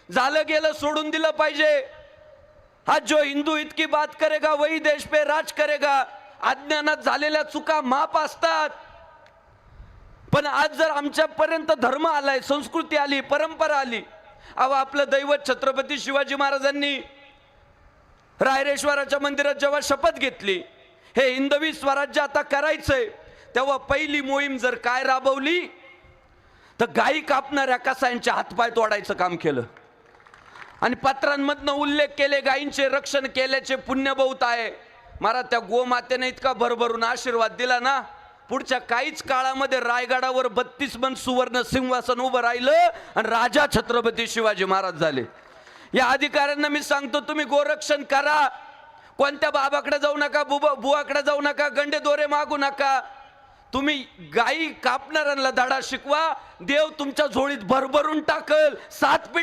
झालं गेलं सोडून दिलं पाहिजे। आज जो हिंदू इतकी बात करेगा वही देश पे राज करेगा। अज्ञानात झालेल्या चुका माफ असतात, पण आज जर आमच्यापर्यंत धर्म आलाय, संस्कृती आली, परंपरा आली। अहो आपलं दैवत छत्रपती शिवाजी महाराजांनी रायरेश्वराच्या मंदिरात जेव्हा शपथ घेतली, हे हिंदवी स्वराज्य आता करायचंय, तेव्हा पहिली मोहीम जर काय राबवली तर गायी कापणाऱ्या कसायांचे हातपाय तोडायचं काम केलं आणि पत्रांमधनं उल्लेख केले, गायींचे रक्षण केल्याचे पुण्य बहुत आहे। महाराज त्या गोमातेने इतका भरभरून आशीर्वाद दिला ना, पुढच्या काहीच काळामध्ये रायगडावर 32 मन सुवर्ण सिंहासन उभं राहिलं आणि राजा छत्रपती शिवाजी महाराज झाले। या अधिकाऱ्यांना मी सांगतो, तुम्ही गोरक्षण करा, कोणत्या बाबाकडे जाऊ नका, बुवाकडे जाऊ नका, गंडे दोरे मागू नका, तुम्ही गायी कापणाऱ्यांना धडा शिकवा, देव तुमच्या झोळीत भरभरून टाकल। 7 पिढी